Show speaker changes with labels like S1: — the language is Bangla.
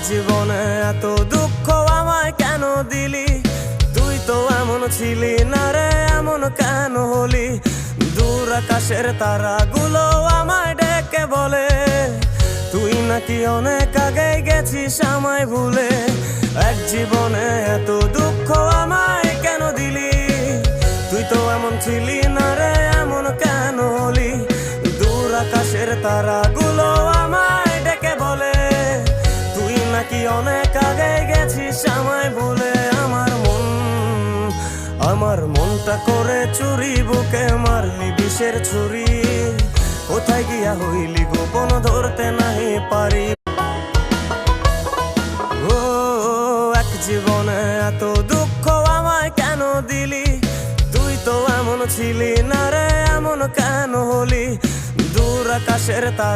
S1: জীবনে এত দুঃখ আমায় কেন দিলি? তুই তো এমন ছিলি না রে, এমন কেন হলি? দূর আকাশের তারাগুলো আমায় ডেকে বলে তুই নাকি অনেক আগে গেছিস আমায় ভুলে। এক জীবনে এত দুঃখ আমায় কেন দিলি? তুই তো এমন ছিলি না রে, এমন কেন হলি? দূর আকাশের তারাগুলো আমায় ডেকে বলে তুই নাকি অনেক আগে গেছিস আমায় ভুলে। আমার মনটা করে চুরি, বুকে মারলি বিষের ছুরি। কোথায় গিয়া হইলি গোপন ধরতে নাহি পারি। ও এক জীবনে এত দুঃখ আমায় কেন দিলি? তুই তো এমন ছিলি না রে, এমন কেন হলি? দূর আকাশের তারা